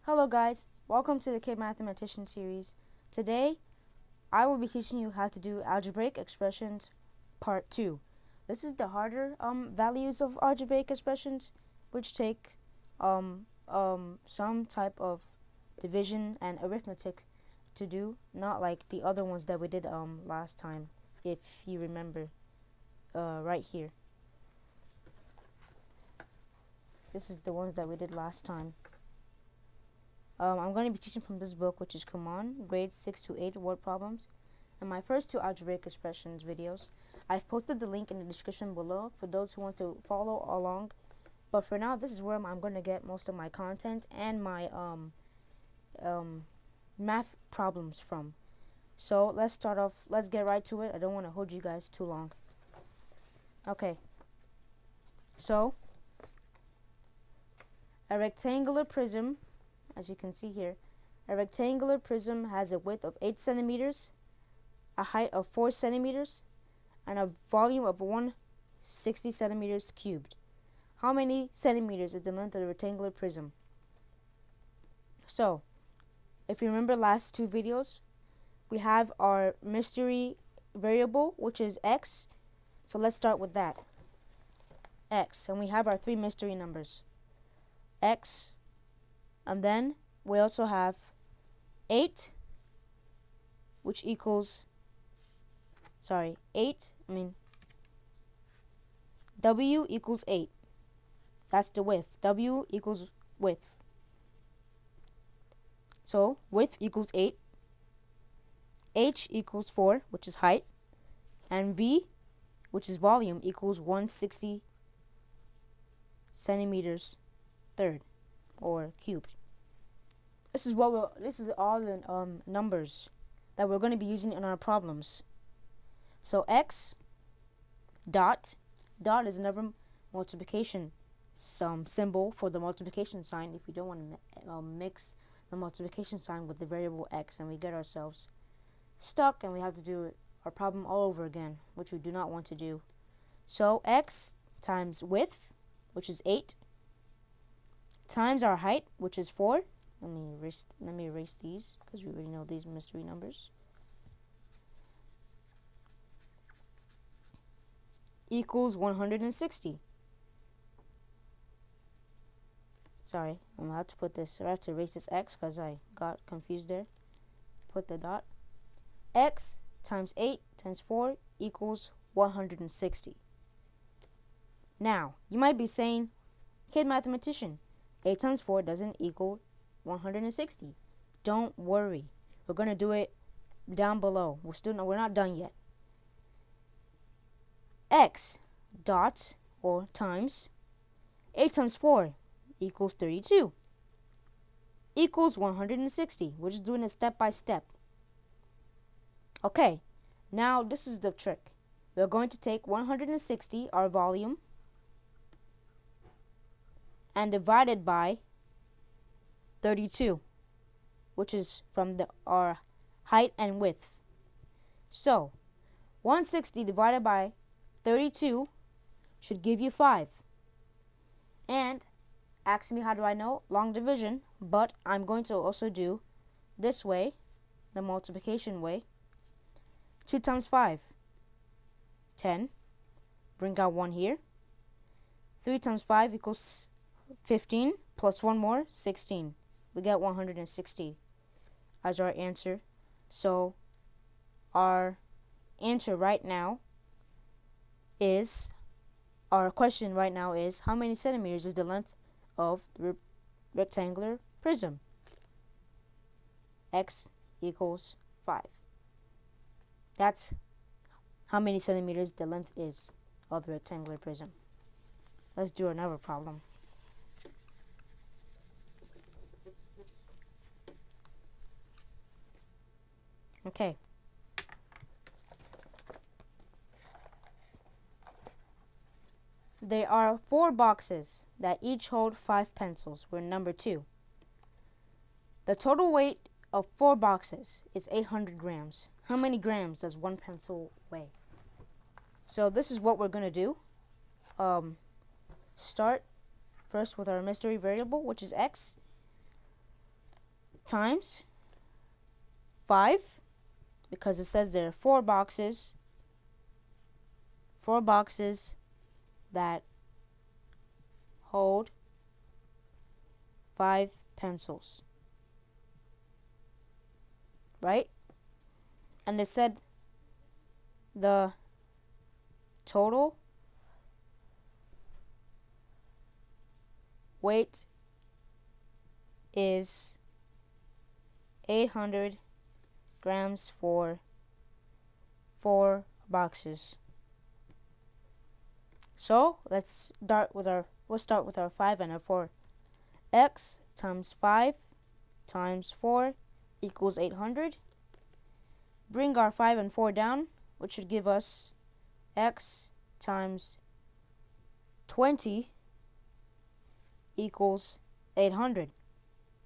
Hello guys, welcome to the Kid Mathematician series. Today, I will be teaching you how to do algebraic expressions part 2. This is the harder values of algebraic expressions, which take some type of division and arithmetic to do, not like the other ones that we did last time, if you remember right here. This is the ones that we did last time. I'm going to be teaching from this book, which is Come On, grades 6 to 8 word problems, and my first two algebraic expressions videos. I've posted the link in the description below for those who want to follow along. But for now, this is where I'm going to get most of my content and my math problems from. So let's start off. Let's get right to it. I don't want to hold you guys too long. Okay. So a rectangular prism, as you can see here, a rectangular prism has a width of 8 centimeters, a height of 4 centimeters, and a volume of 160 centimeters cubed. How many centimeters is the length of the rectangular prism? So, if you remember last two videos, we have our mystery variable, which is x. So let's start with that. X, and we have our three mystery numbers. X, and then we also have 8, which equals, W equals 8. That's the width. W equals width. So, width equals 8. H equals 4, which is height. And V, which is volume, equals 160 centimeters third, or cubed. This is all the numbers that we're going to be using in our problems. So x dot is another multiplication symbol for the multiplication sign if you don't want to mix the multiplication sign with the variable x, and we get ourselves stuck and we have to do our problem all over again, which we do not want to do. So x times width, which is 8, times our height, which is 4. Let me erase these because we already know these mystery numbers. Equals 160. Sorry, I'm going to have to put this. I have to erase this x because I got confused there. Put the dot. X times 8 times 4 equals 160. Now, you might be saying, Kid Mathematician, 8 times 4 doesn't equal 160. Don't worry. We're going to do it down below. We're not done yet. X dot, or times, 8 times 4 equals 32. Equals 160. We're just doing it step by step. Okay, now this is the trick. We're going to take 160, our volume, and divide it by 32, which is from our height and width. So 160 divided by 32 should give you 5. And ask me, how do I know? Long division, but I'm going to also do this way, the multiplication way. 2 times 5, 10. Bring out 1 here. 3 times 5 equals 15, plus 1 more, 16. We get 160 as our answer. So our answer right now is, our question right now is, how many centimeters is the length of the rectangular prism? X equals 5. That's how many centimeters the length is of the rectangular prism. Let's do another problem. Okay. There are 4 boxes that each hold 5 pencils. We're number 2. The total weight of 4 boxes is 800 grams. How many grams does 1 pencil weigh? So this is what we're going to do. Start first with our mystery variable, which is x. times 5, because it says there are 4 boxes that hold 5 pencils, right? And they said the total weight is 800 grams for 4 boxes. So let's start with our 5 and our 4. X times 5 times 4 equals 800. Bring our 5 and 4 down, which should give us x times 20 equals 800,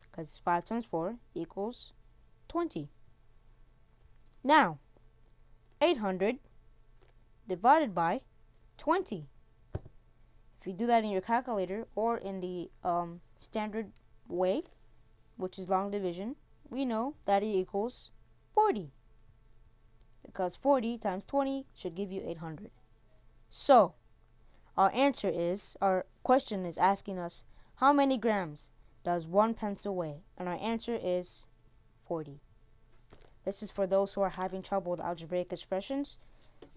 because 5 times 4 equals 20. Now, 800 divided by 20. If you do that in your calculator or in the standard way, which is long division, we know that it equals 40. Because 40 times 20 should give you 800. So, our question is asking us, how many grams does 1 pencil weigh? And our answer is 40. This is for those who are having trouble with algebraic expressions.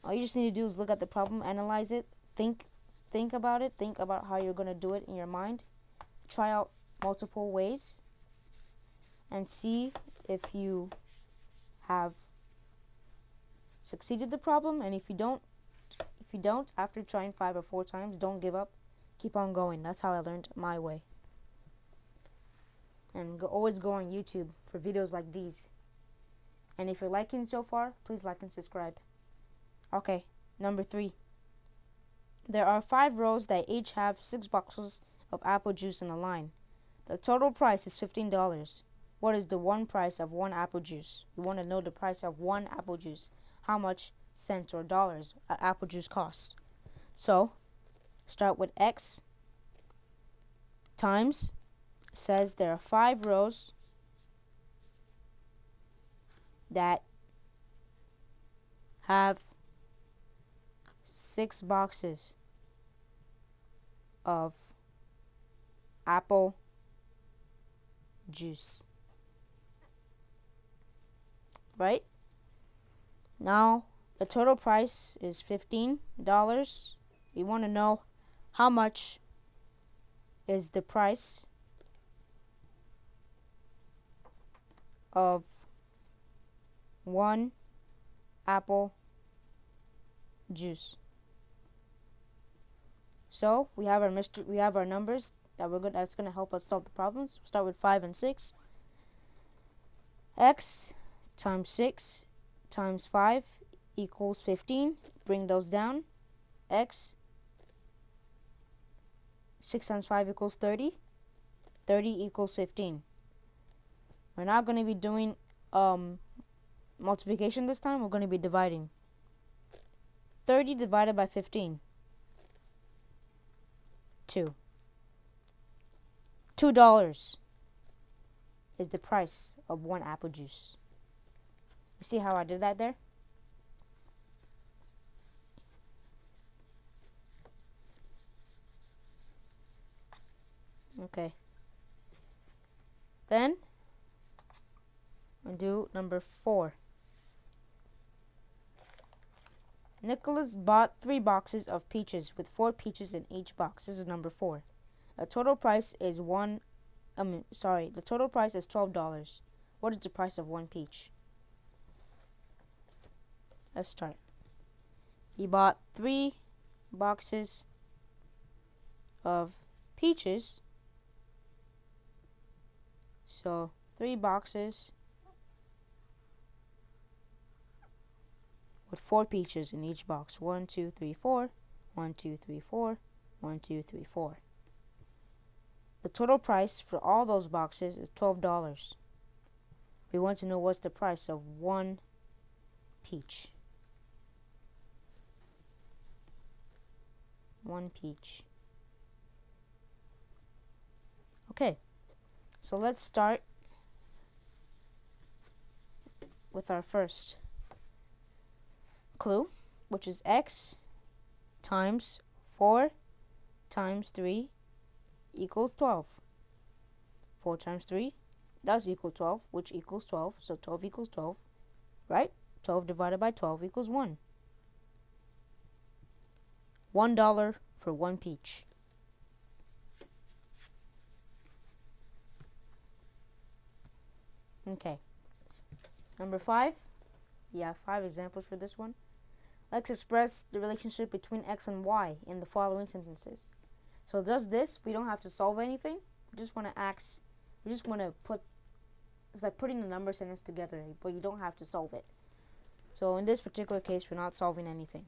All you just need to do is look at the problem, analyze it, think about it, think about how you're going to do it in your mind. Try out multiple ways and see if you have succeeded the problem. And if you don't, after trying 5 or 4 times, don't give up. Keep on going. That's how I learned my way. And always go on YouTube for videos like these. And if you're liking so far, please like and subscribe. Okay, number 3. There are 5 rows that each have 6 boxes of apple juice in a line. The total price is $15. What is the one price of 1 apple juice? You want to know the price of 1 apple juice. How much cents or dollars apple juice costs. So, start with x times, says there are 5 rows that have 6 boxes of apple juice. Right? Now, the total price is $15. We want to know how much is the price of 1 apple juice. So we have our numbers that's going to help us solve the problems. We'll start with 5 and 6. X times 6 times 5 equals 15. Bring those down. X 6 times 5 equals 30. 30 equals 15. We're not going to be doing multiplication this time. We're going to be dividing. 30 divided by 15. 2. $2 is the price of 1 apple juice. You see how I did that there? Okay. Then we'll do number 4. Nicholas bought 3 boxes of peaches with 4 peaches in each box. This is number 4. The total price is the total price is $12. What is the price of 1 peach? Let's start. He bought 3 boxes of peaches. So 3 boxes with 4 peaches in each box. 1, 2, 3, 4. 1, 2, 3, 4. 1, 2, 3, 4. The total price for all those boxes is $12. We want to know what's the price of 1 peach. 1 peach. Okay, so let's start with our first clue, which is x times 4 times 3 equals 12. 4 times 3 does equal 12, which equals 12, so 12 equals 12, right? 12 divided by 12 equals 1. $1 for 1 peach. Okay. Number 5. Yeah, 5 examples for this one. Let's express the relationship between x and y in the following sentences. So does this, we don't have to solve anything. We just want to put, it's like putting the number sentence together, but you don't have to solve it. So in this particular case, we're not solving anything.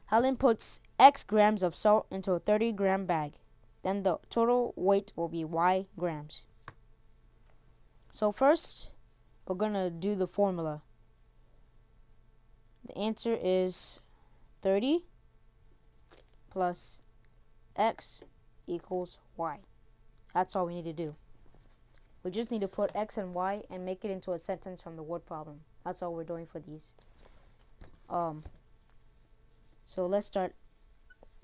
Helen puts x grams of salt into a 30-gram bag. Then the total weight will be y grams. So first, we're going to do the formula. The answer is 30 plus x equals y. That's all we need to do. We just need to put x and y and make it into a sentence from the word problem. That's all we're doing for these. So let's start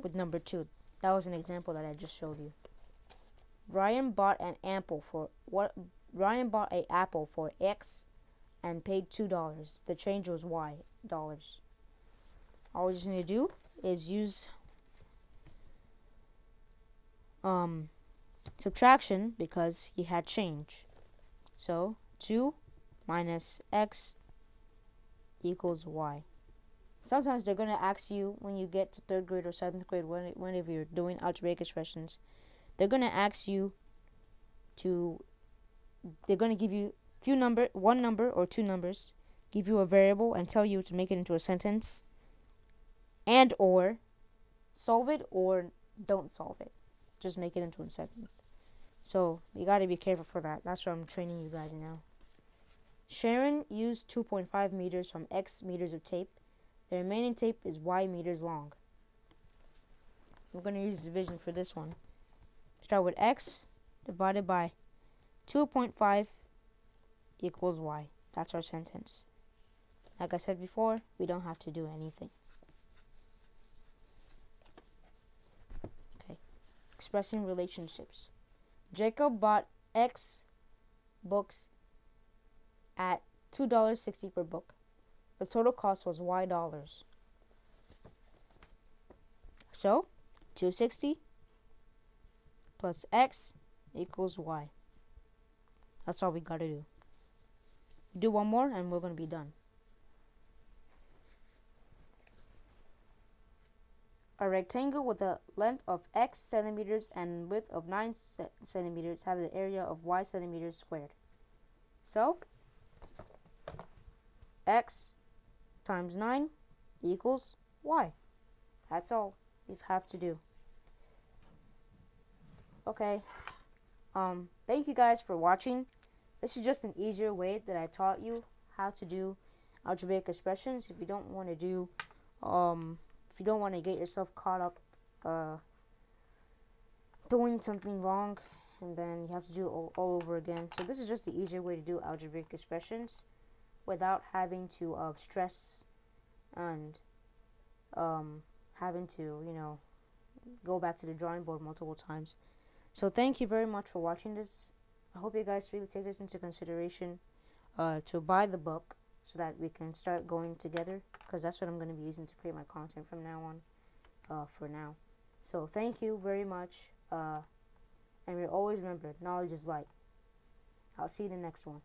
with number 2. That was an example that I just showed you. Ryan bought an apple for x and paid $2. The change was y dollars. All we just need to do is use subtraction because he had change. So 2 minus x equals y. Sometimes they're going to ask you when you get to 3rd grade or 7th grade, whenever you're doing algebraic expressions, they're going to ask you they're going to give you one number or 2 numbers, give you a variable and tell you to make it into a sentence, and or solve it or don't solve it. Just make it into a sentence. So you got to be careful for that. That's what I'm training you guys now. Sharon used 2.5 meters from x meters of tape. The remaining tape is y meters long. We're going to use division for this one. Start with x divided by 2.5 equals y. That's our sentence. Like I said before, we don't have to do anything. Okay. Expressing relationships. Jacob bought x books at $2.60 per book. The total cost was y dollars. So, 260 plus x equals y. That's all we gotta do. Do one more and we're gonna be done. A rectangle with a length of x centimeters and width of 9 centimeters has an area of y centimeters squared. So, x times 9 equals y. That's all we have to do. Okay. Thank you guys for watching. This is just an easier way that I taught you how to do algebraic expressions. If you don't want to do, if you don't want to get yourself caught up doing something wrong, and then you have to do it all over again. So this is just the easier way to do algebraic expressions without having to stress and having to, go back to the drawing board multiple times. So thank you very much for watching this. I hope you guys really take this into consideration to buy the book so that we can start going together, because that's what I'm going to be using to create my content from now on for now. So thank you very much, and always remember, knowledge is light. I'll see you in the next one.